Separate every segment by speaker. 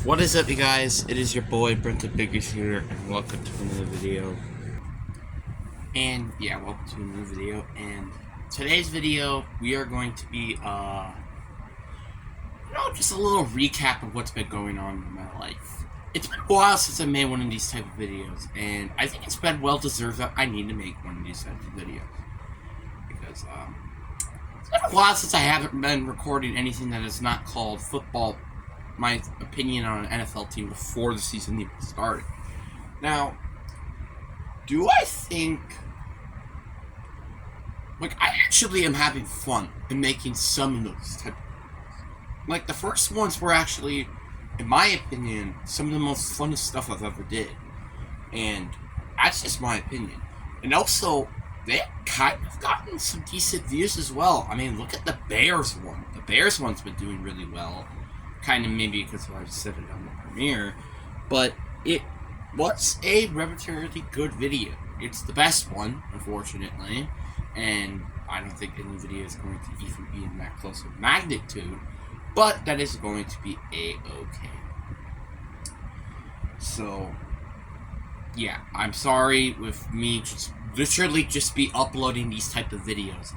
Speaker 1: What is up, you guys? It is your boy Brenton here, and welcome to another video. Welcome to another video. And today's video, we are going to be, just a little recap of what's been going on in my life. It's been a while since I made one of these type of videos, and I think it's been well deserved that I need to make one of these types of videos because it's been a while since I haven't been recording anything that is not called football. My opinion on an NFL team before the season even started. Now, do I think... I actually am having fun in making some of those type of videos. The first ones were actually, in my opinion, some of the most funnest stuff I've ever did. And that's just my opinion. And also, they kind of gotten some decent views as well. I mean, look at the Bears one. The Bears one's been doing really well. Kind of maybe because I said it on the premiere, but it was a relatively good video. It's the best one, unfortunately, and I don't think any video is going to even be in that close of magnitude, but that is going to be a-okay. So, yeah, I'm sorry with me just literally just be uploading these type of videos.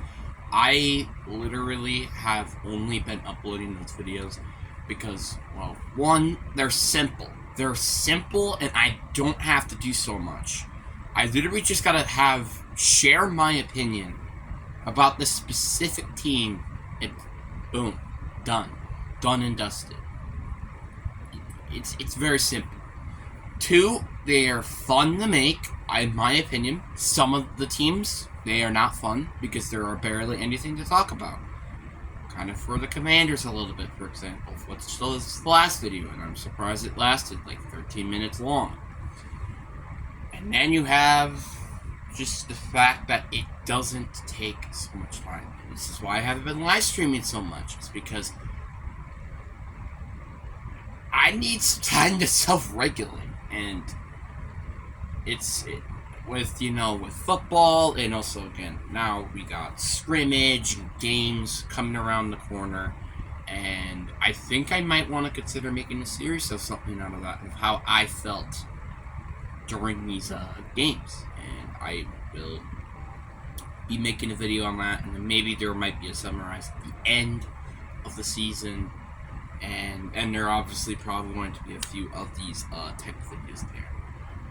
Speaker 1: I literally have only been uploading those videos because, well, one, they're simple. They're simple, and I don't have to do so much. I literally just gotta share my opinion about the specific team, and boom, done. Done and dusted. It's very simple. Two, they are fun to make, in my opinion. Some of the teams, they are not fun, because there are barely anything to talk about. Kind of for the Commanders a little bit, for example. What's the last video, and I'm surprised it lasted 13 minutes long. And then you have just the fact that it doesn't take so much time. And this is why I haven't been live streaming so much. It's because I need some time to self-regulate, and with football, and also, again, now we got scrimmage and games coming around the corner, and I think I might want to consider making a series of something out of that, of how I felt during these games, and I will be making a video on that, and then maybe there might be a summarize at the end of the season, and there are obviously probably going to be a few of these type of videos there.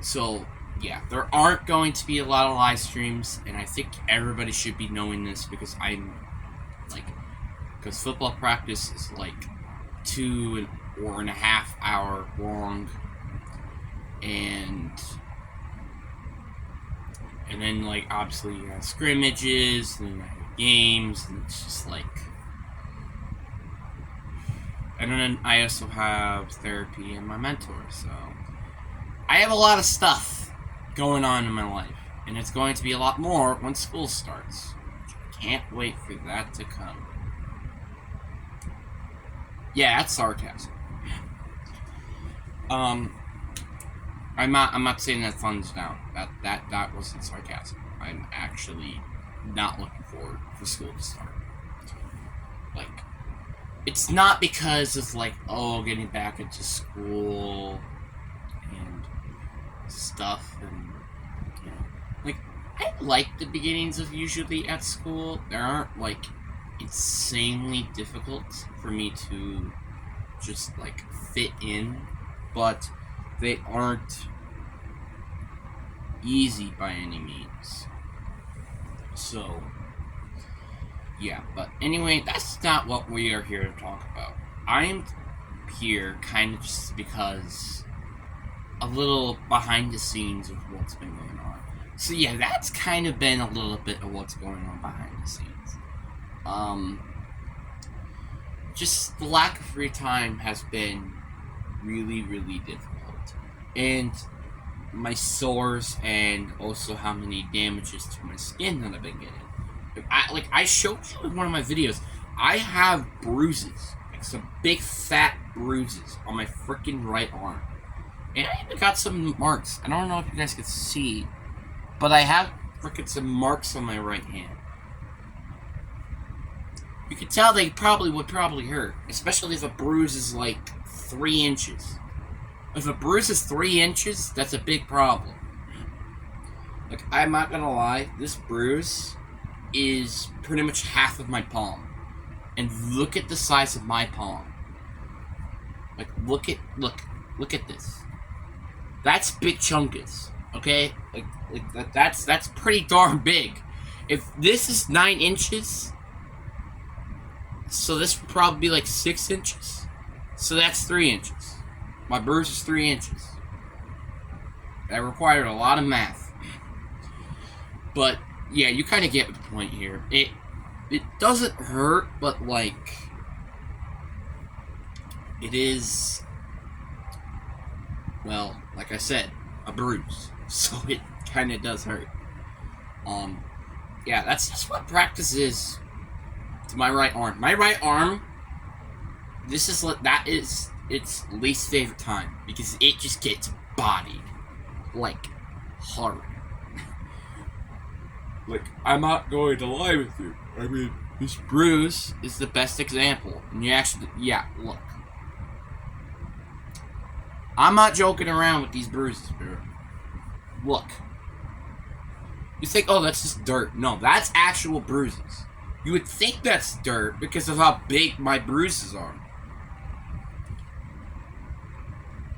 Speaker 1: So, yeah, there aren't going to be a lot of live streams, and I think everybody should be knowing this because because football practice is 2.5 hour long, and then obviously you have scrimmages, and then you have games, and it's just and then I also have therapy and my mentor, so I have a lot of stuff going on in my life, and it's going to be a lot more when school starts. I can't wait for that to come. Yeah, that's sarcasm. I'm not saying that fun's down. That wasn't sarcasm. I'm actually not looking forward for school to start. It's not because of getting back into school and stuff, and I like the beginnings of usually at school. They aren't insanely difficult for me to just fit in, but they aren't easy by any means. So yeah, but anyway, that's not what we are here to talk about. I'm here kind of just because a little behind the scenes of what's been going on. So yeah, that's kind of been a little bit of what's going on behind the scenes. Just the lack of free time has been really, really difficult. And my sores, and also how many damages to my skin that I've been getting. I showed you in one of my videos, I have bruises. Some big fat bruises on my freaking right arm. And I even got some marks. I don't know if you guys can see, but I have freaking some marks on my right hand. You can tell they would probably hurt, especially if a bruise is 3 inches. If a bruise is 3 inches, that's a big problem. Like, I'm not gonna lie, this bruise is pretty much half of my palm. And look at the size of my palm. Like, look at this. That's big chunkus, okay? Like that's pretty darn big. If this is 9 inches, so this would probably be like 6 inches. So that's 3 inches. My bruise is 3 inches. That required a lot of math. But yeah, you kind of get the point here. It doesn't hurt, but like it is, well, like I said, a bruise. So it kind of does hurt. Yeah, that's just what practice is to my right arm. My right arm, that is its least favorite time because it just gets bodied like hard. Like, I'm not going to lie with you. I mean, this bruise is the best example. And you actually, yeah, look. I'm not joking around with these bruises, bro. Look. You think, oh, that's just dirt. No, that's actual bruises. You would think that's dirt because of how big my bruises are.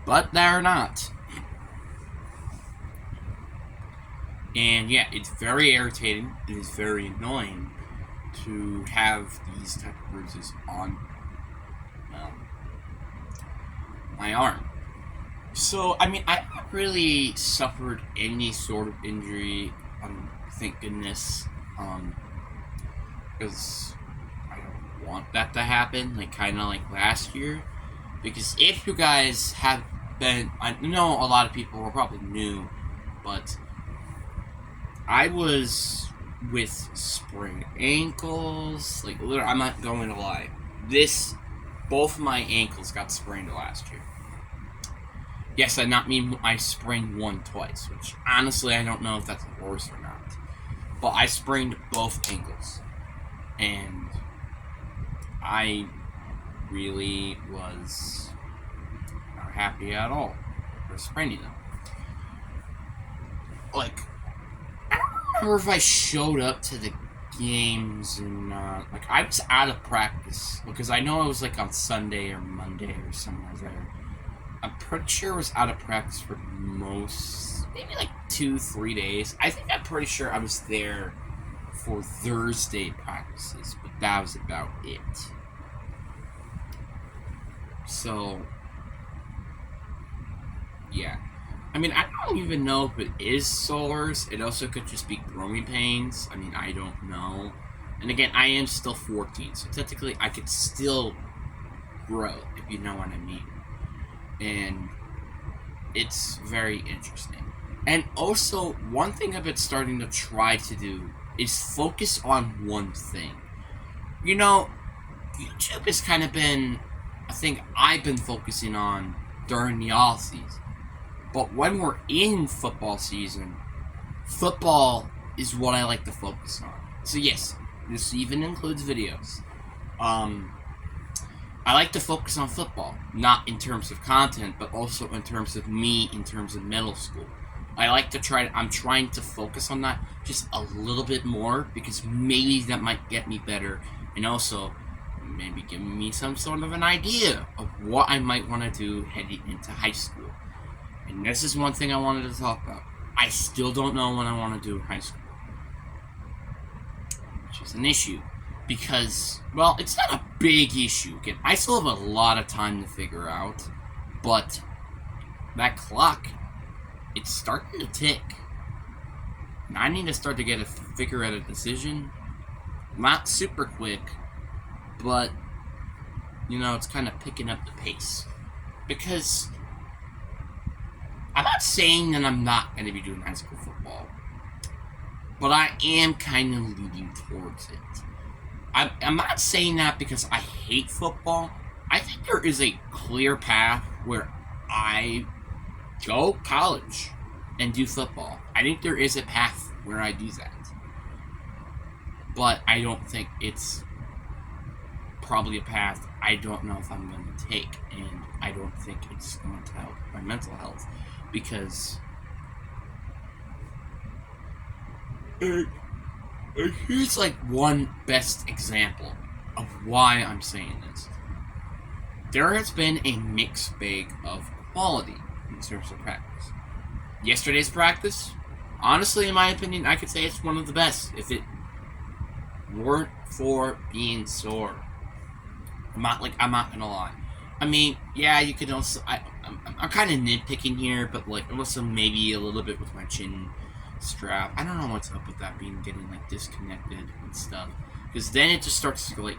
Speaker 1: But they're not. And yeah, it's very irritating. It is very annoying to have these type of bruises on my arm. So, I mean, I haven't really suffered any sort of injury, thank goodness, because I don't want that to happen, like, kind of like last year. Because if you guys have been, I know a lot of people are probably new, but I was with sprained ankles, like, literally, I'm not going to lie. Both of my ankles got sprained last year. Yes, I sprained one twice, which honestly I don't know if that's worse or not. But I sprained both ankles. And I really was not happy at all for spraining them. Like, I don't remember if I showed up to the games or not. Like, I was out of practice because I know it was like on Sunday or Monday or somewhere there. I'm pretty sure I was out of practice for maybe like 2-3 days. I'm pretty sure I was there for Thursday practices, but that was about it. So, yeah. I mean, I don't even know if it is sores. It also could just be growing pains. I mean, I don't know. And again, I am still 14, so technically I could still grow, if you know what I mean. And it's very interesting. And also, one thing I've been starting to try to do is focus on one thing. You know, YouTube has kind of been a thing I've been focusing on during the off season. But when we're in football season, football is what I like to focus on. So yes, this even includes videos. I like to focus on football, not in terms of content, but also in terms of me, in terms of middle school. I'm trying to focus on that just a little bit more, because maybe that might get me better, and also maybe give me some sort of an idea of what I might want to do heading into high school. And this is one thing I wanted to talk about. I still don't know what I want to do in high school, which is an issue. Because, well, it's not a big issue. Again, I still have a lot of time to figure out, but that clock, it's starting to tick. And I need to start to figure out a decision. Not super quick, but, you know, it's kind of picking up the pace. Because I'm not saying that I'm not going to be doing high school football, but I am kind of leaning towards it. I'm not saying that because I hate football. I think there is a clear path where I go college and do football. I think there is a path where I do that. But I don't think it's probably a path I don't know if I'm going to take. And I don't think it's going to help my mental health, because here's like one best example of why I'm saying this. There has been a mixed bag of quality in terms of practice. Yesterday's practice, honestly, in my opinion, I could say it's one of the best if it weren't for being sore. I'm not gonna lie. I mean, yeah, you could also. I'm kind of nitpicking here, but like also maybe a little bit with my chin strap. I don't know what's up with that getting like disconnected and stuff. Because then it just starts to like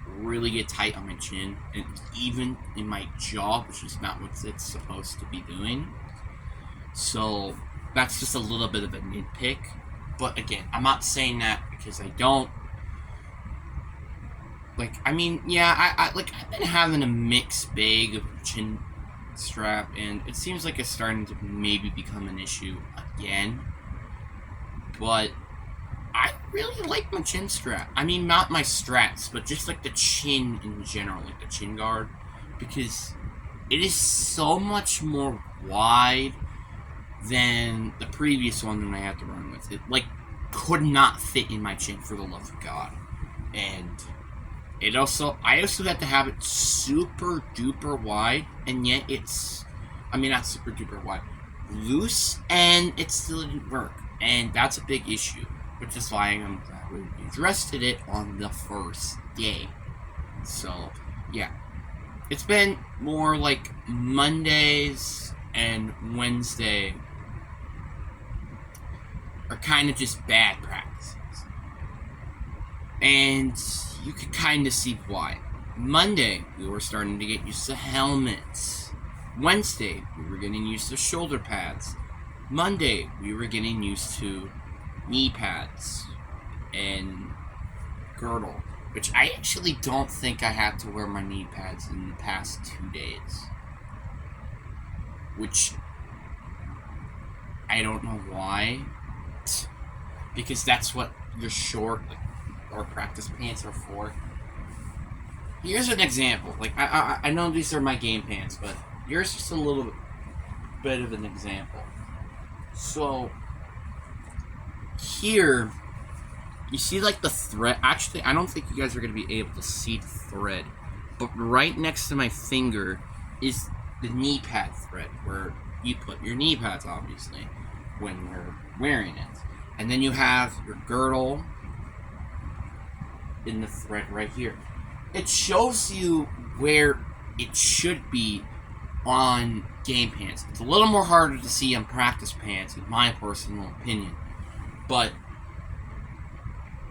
Speaker 1: really get tight on my chin, and even in my jaw, which is not what it's supposed to be doing. So that's just a little bit of a nitpick. But again, I'm not saying that because I don't. Like, I mean, yeah, I've been having a mixed bag of chin strap, and it seems like it's starting to maybe become an issue again. But I really like my chin strap. I mean, not my straps, but just like the chin in general, like the chin guard, because it is so much more wide than the previous one that I had to run with. It like could not fit in my chin for the love of God, and I also had to have it super duper wide, and yet not super duper wide, loose, and it still didn't work, and that's a big issue, which is why I'm glad we addressed it on the first day. So, yeah. It's been more like Mondays and Wednesday are kind of just bad practices. And you could kind of see why. Monday, we were starting to get used to helmets. Wednesday, we were getting used to shoulder pads. Monday, we were getting used to knee pads and girdle, which I actually don't think I had to wear my knee pads in the past 2 days. Which I don't know why, because that's what your short or practice pants are for. Here's an example. Like, I know these are my game pants, but here's just a little bit of an example. So, here, you see like the thread. Actually, I don't think you guys are going to be able to see the thread, but right next to my finger is the knee pad thread, where you put your knee pads, obviously, when you're wearing it. And then you have your girdle in the thread right here. It shows you where it should be on game pants. It's a little more harder to see on practice pants, in my personal opinion, but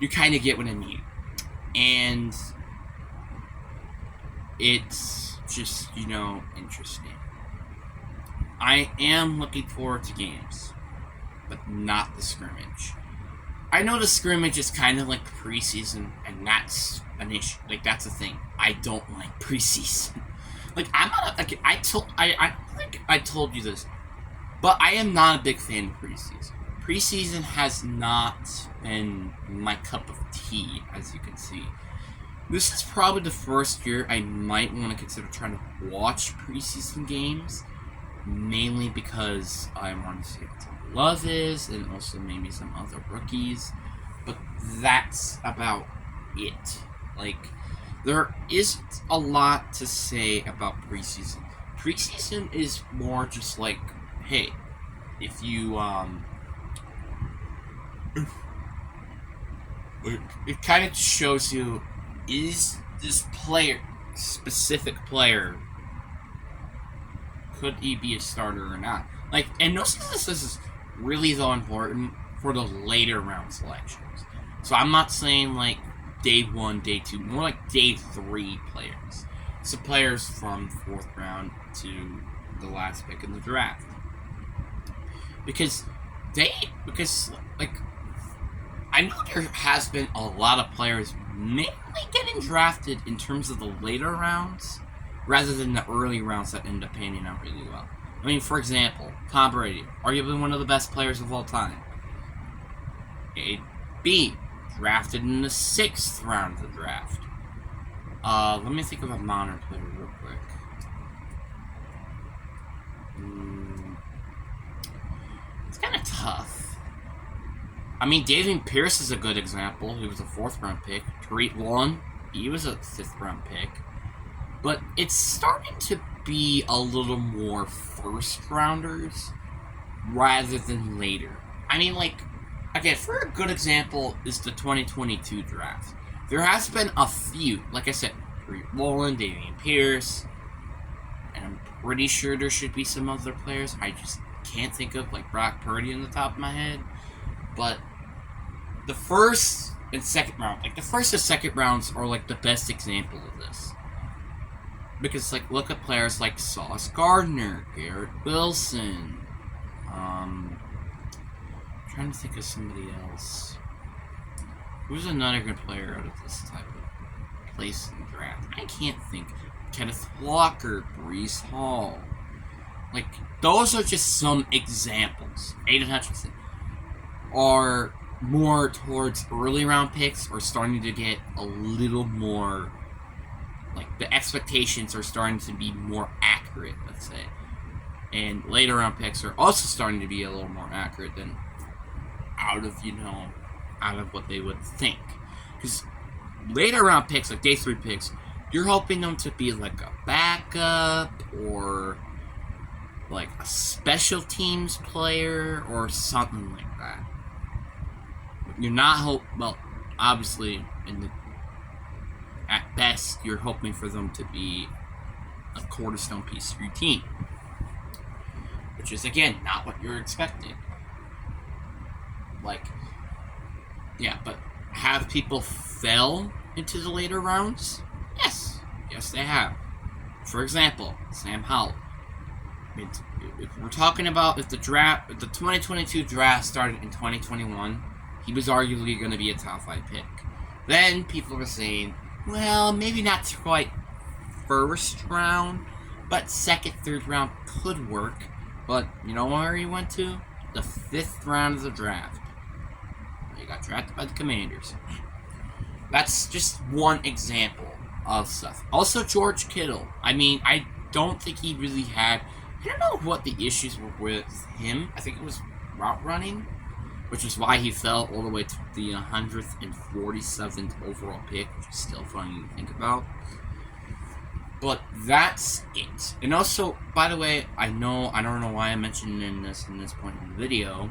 Speaker 1: you kind of get what I mean. And it's just, interesting. I am looking forward to games, but not the scrimmage. I know the scrimmage is kind of like preseason, and that's an issue. Like, that's a thing. I don't like preseason. Like, I'm not. Like, I think I told you this, but I am not a big fan of preseason. Preseason has not been my cup of tea, as you can see. This is probably the first year I might want to consider trying to watch preseason games, mainly because I want to see what Tom Love is, and also maybe some other rookies, but that's about it. Like, there isn't a lot to say about preseason. Preseason is more just like, hey, if you, it kind of shows you, is this specific player, could he be a starter or not? Like, and most of this is really, though, important for the later round selections. So I'm not saying, like, day 1, day 2, more like day 3 players. So players from 4th round to the last pick in the draft. Because, like, I know there has been a lot of players mainly getting drafted in terms of the later rounds, rather than the early rounds that end up panning out really well. I mean, for example, Tom Brady, arguably one of the best players of all time. B, drafted in the 6th round of the draft. Let me think of a modern player real quick. I mean, David Pierce is a good example. He was a 4th-round pick. Tariq Woolen, he was a 5th-round pick. But it's starting to be a little more first-rounders rather than later. I mean, like, again, for a good example is the 2022 draft. There has been a few, like I said, Tariq Woolen, David Pierce, and I'm pretty sure there should be some other players. I just can't think of, like, Brock Purdy on the top of my head. But the first and second round, like, the first and second rounds are, like, the best example of this. Because, like, look at players like Sauce Gardner, Garrett Wilson, I'm trying to think of somebody else. Who's another good player out of this type of place in the draft? I can't think. Kenneth Walker, Breece Hall. Like, those are just some examples. Aiden Hutchinson are more towards early round picks or starting to get a little more, like, the expectations are starting to be more accurate, let's say. And later round picks are also starting to be a little more accurate than out of what they would think. Because later round picks, like day 3 picks, you're hoping them to be like a backup or like a special teams player or something like that. You're not obviously, at best, you're hoping for them to be a cornerstone piece of your team. Which is, again, not what you're expecting. Like, yeah, but have people fell into the later rounds? Yes. Yes, they have. For example, Sam Howell. If we're talking about if the 2022 draft started in 2021, he was arguably going to be a top 5 pick. Then people were saying, well, maybe not quite first round, but 2nd, 3rd round could work. But you know where he went to? The 5th round of the draft. He got drafted by the Commanders. That's just one example of stuff. Also, George Kittle. I mean, I don't think he really had... I don't know what the issues were with him. I think it was route running, which is why he fell all the way to the 147th overall pick, which is still funny to think about. But that's it. And also, by the way, I don't know why I'm mentioning this point in the video,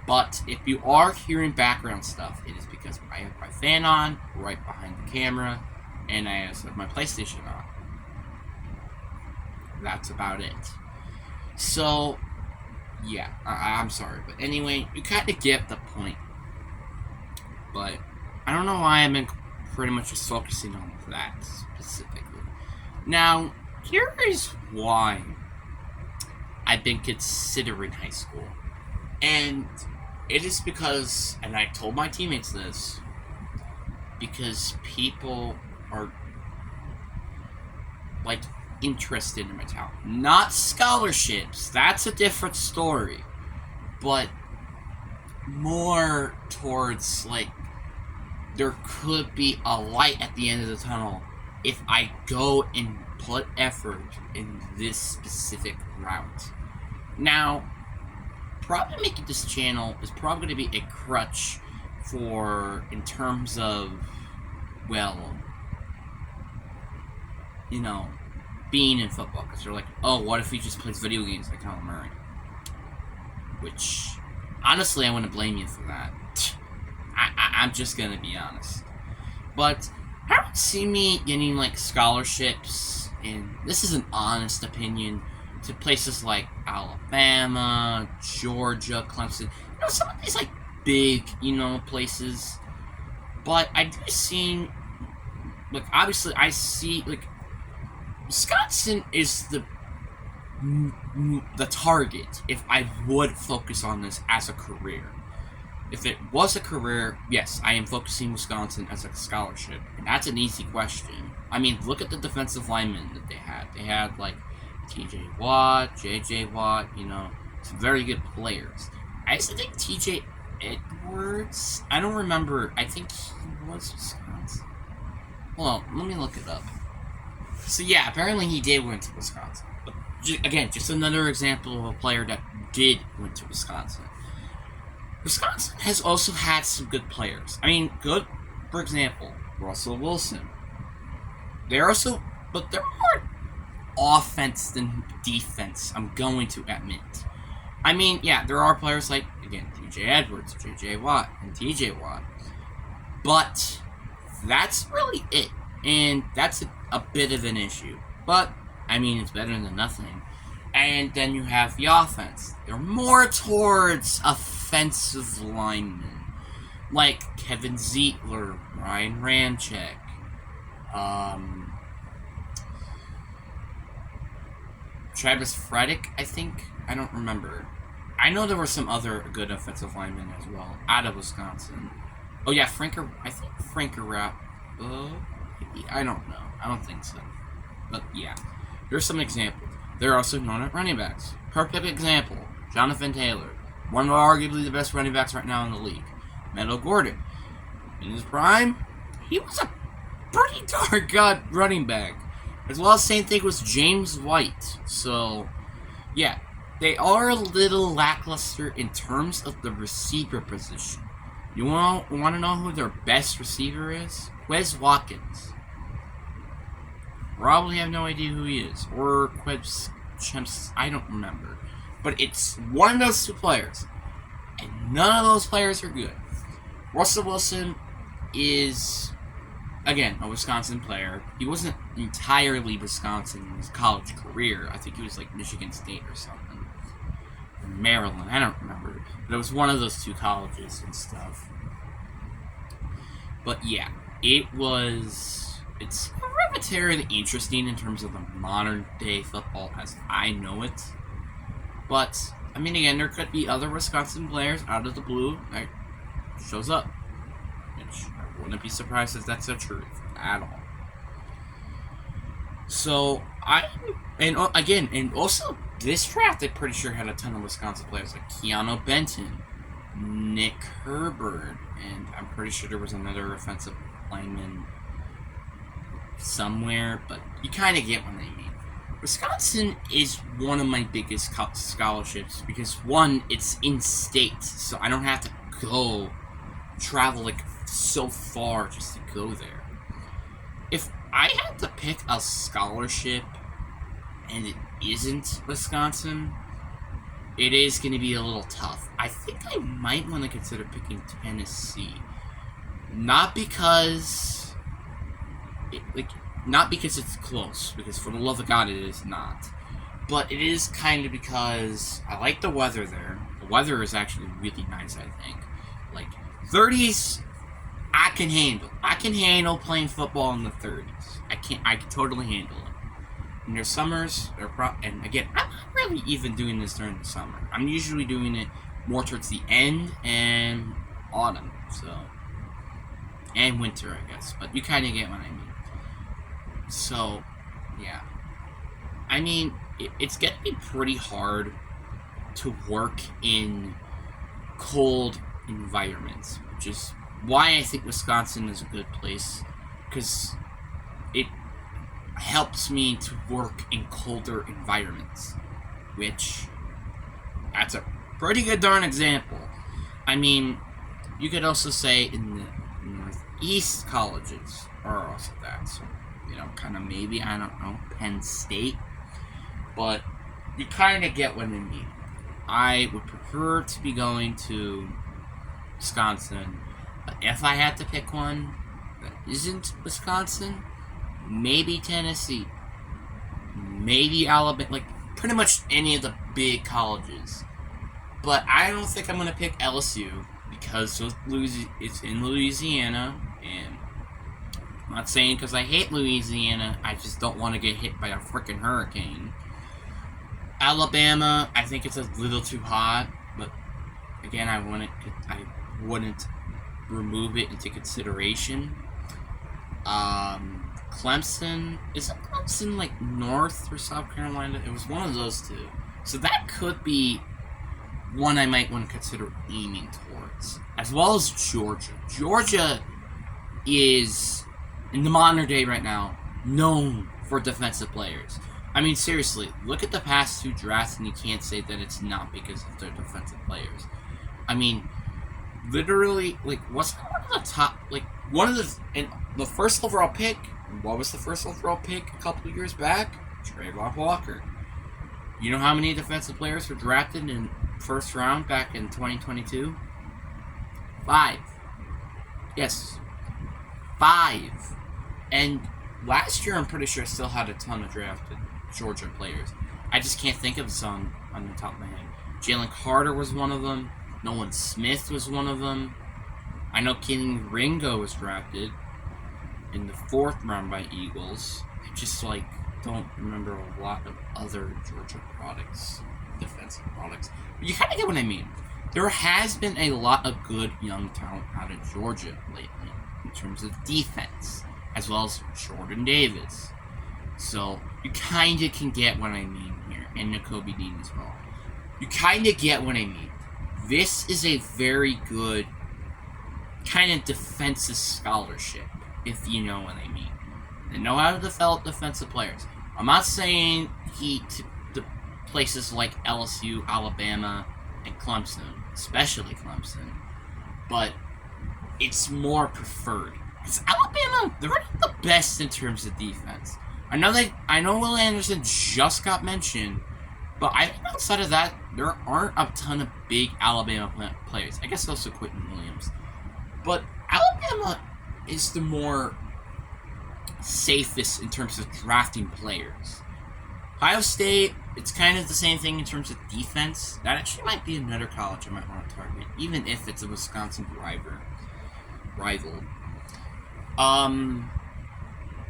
Speaker 1: but if you are hearing background stuff, it is because I have my fan on right behind the camera, and I also have my PlayStation on. That's about it. So, yeah, I'm sorry, but anyway, you kind of get the point. But I don't know why I'm pretty much just focusing on that specifically. Now, here is why I've been considering high school. And it is because, and I told my teammates this, because people are, like, interested in my talent. Not scholarships, that's a different story. But more towards, like, there could be a light at the end of the tunnel if I go and put effort in this specific route. Now, probably making this channel is probably going to be a crutch for, in terms of, well, you know, being in football. Because they're like, oh, what if he just plays video games like Kyler Murray? Which, honestly, I wouldn't blame you for that. I'm just going to be honest. But I don't see me getting, like, scholarships, and this is an honest opinion, to places like Alabama, Georgia, Clemson. You know, some of these, like, big, you know, places. But I do see, like, obviously, I see, like, Wisconsin is the target if I would focus on this as a career. If it was a career, yes, I am focusing Wisconsin as a scholarship. And that's an easy question. I mean, look at the defensive linemen that they had. They had, like, T.J. Watt, J.J. Watt, you know, some very good players. I used to think T.J. Edwards, I don't remember, I think he was Wisconsin. Well, let me look it up. So, yeah, apparently he did went to Wisconsin. But, again, just another example of a player that did went to Wisconsin. Wisconsin has also had some good players. I mean, good, for example, Russell Wilson. They're also, but they're more offense than defense, I'm going to admit. I mean, yeah, there are players like, again, TJ Edwards, JJ Watt, and TJ Watt. But that's really it. And that's a bit of an issue. But, I mean, it's better than nothing. And then you have the offense. They're more towards offensive linemen. Like Kevin Zietler, Ryan Ramczyk, Travis Frederick, I think. I don't remember. I know there were some other good offensive linemen as well out of Wisconsin. Oh yeah, I think Frank Rapp. I don't know. I don't think so. But yeah, here's some examples. They're also known at running backs. Perfect example: Jonathan Taylor, one of arguably the best running backs right now in the league. Meadow Gordon, in his prime, he was a pretty darn good running back. As well as same thing with James White. So, yeah, they are a little lackluster in terms of the receiver position. You want to know who their best receiver is? Quez Watkins. Probably have no idea who he is. Or Quez Chemps, I don't remember. But it's one of those two players. And none of those players are good. Russell Wilson is, again, a Wisconsin player. He wasn't entirely Wisconsin in his college career. I think he was like Michigan State or something. Or Maryland, I don't remember. But it was one of those two colleges and stuff. But yeah, it's relatively interesting in terms of the modern day football as I know it. But, I mean, again, there could be other Wisconsin players out of the blue that shows up. Which I wouldn't be surprised if that's the truth at all. So, and also, this draft, I'm pretty sure had a ton of Wisconsin players like Keanu Benton, Nick Herbert, and I'm pretty sure there was another offensive lineman somewhere, but you kind of get what I mean. Wisconsin is one of my biggest scholarships because, one, it's in-state, so I don't have to travel like so far just to go there. If I had to pick a scholarship and it isn't Wisconsin, it is going to be a little tough. I think I might want to consider picking Tennessee. Not because it's close, because for the love of God it is not. But it is kind of because I like the weather there. The weather is actually really nice, I think. Like, 30s, I can handle. I can handle playing football in the 30s. I can totally handle it. And their summers, and again, I'm not really even doing this during the summer. I'm usually doing it more towards the end and autumn, and winter, I guess. But you kind of get what I mean. So, yeah. I mean, it's going to be pretty hard to work in cold environments, which is why I think Wisconsin is a good place, because it helps me to work in colder environments, which, that's a pretty good darn example. I mean, you could also say in the Northeast colleges are also that, so, kind of maybe, I don't know, Penn State, but you kind of get what I mean. I would prefer to be going to Wisconsin, but if I had to pick one that isn't Wisconsin, maybe Tennessee, maybe Alabama, like pretty much any of the big colleges. But I don't think I'm going to pick LSU because it's in Louisiana, and I'm not saying because I hate Louisiana, I just don't want to get hit by a freaking hurricane. Alabama, I think it's a little too hot, but again, I wouldn't remove it into consideration. Clemson, isn't Clemson like North or South Carolina? It was one of those two. So that could be one I might want to consider aiming towards. As well as Georgia. Georgia is, in the modern day right now, known for defensive players. I mean, seriously, look at the past two drafts and you can't say that it's not because of their defensive players. I mean, literally, like, wasn't one of the top, like, one of the, and the first overall pick, what was the first overall pick a couple of years back? Trayvon Walker. You know how many defensive players were drafted in first round back in 2022? 5. Yes. 5. And last year, I'm pretty sure I still had a ton of drafted Georgia players. I just can't think of some on the top of my head. Jalen Carter was one of them. Nolan Smith was one of them. I know Kenny Ringo was drafted in the 4th round by Eagles. I just, like, don't remember a lot of other Georgia products, defensive products. But you kind of get what I mean. There has been a lot of good young talent out of Georgia lately in terms of defense, as well as Jordan Davis. So you kind of can get what I mean here, and Nakobe Dean as well. You kind of get what I mean. This is a very good kind of defensive scholarship, if you know what I mean. They know how to develop defensive players. I'm not saying the places like LSU, Alabama, and Clemson, especially Clemson, but it's more preferred. Because Alabama, they're not the best in terms of defense. I know Will Anderson just got mentioned, but I think outside of that, there aren't a ton of big Alabama players. I guess also Quentin Williams. But Alabama is the more safest in terms of drafting players. Ohio State, it's kind of the same thing in terms of defense. That actually might be another college I might want to target, even if it's a Wisconsin rival.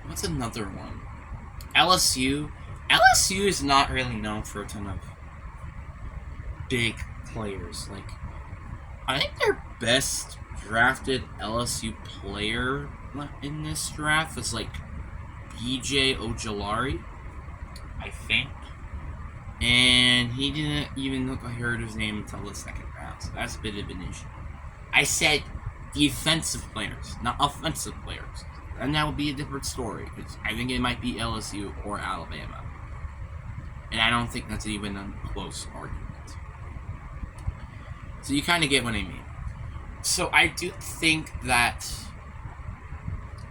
Speaker 1: What's another one? LSU. LSU is not really known for a ton of big players. Like, I think their best drafted LSU player in this draft was like BJ Ojulari, I think. And he didn't even look like I heard his name until the 2nd round, so that's a bit of an issue. I said defensive players, not offensive players. And that would be a different story, because I think it might be LSU or Alabama. And I don't think that's even a close argument. So you kind of get what I mean. So I do think that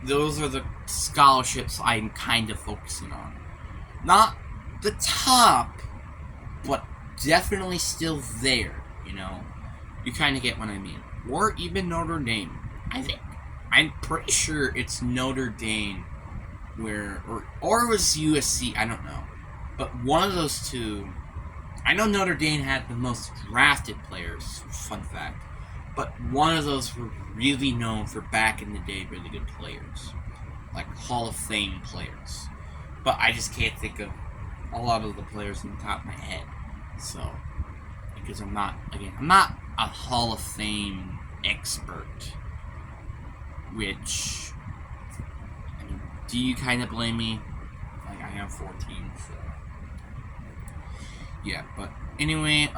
Speaker 1: those are the scholarships I'm kind of focusing on. Not the top, but definitely still there, you know? You kind of get what I mean. Or even Notre Dame. I'm pretty sure it's Notre Dame or it was USC, I don't know. But one of those two, I know Notre Dame had the most drafted players, fun fact. But one of those were really known for back in the day really good players. Like Hall of Fame players. But I just can't think of a lot of the players on the top of my head. So, because I'm not a Hall of Fame expert. Which, I mean, do you kind of blame me? Like, I am 14, so. Yeah, but anyway,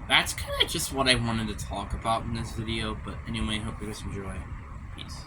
Speaker 1: that's kind of just what I wanted to talk about in this video. But anyway, hope you guys enjoy. Peace.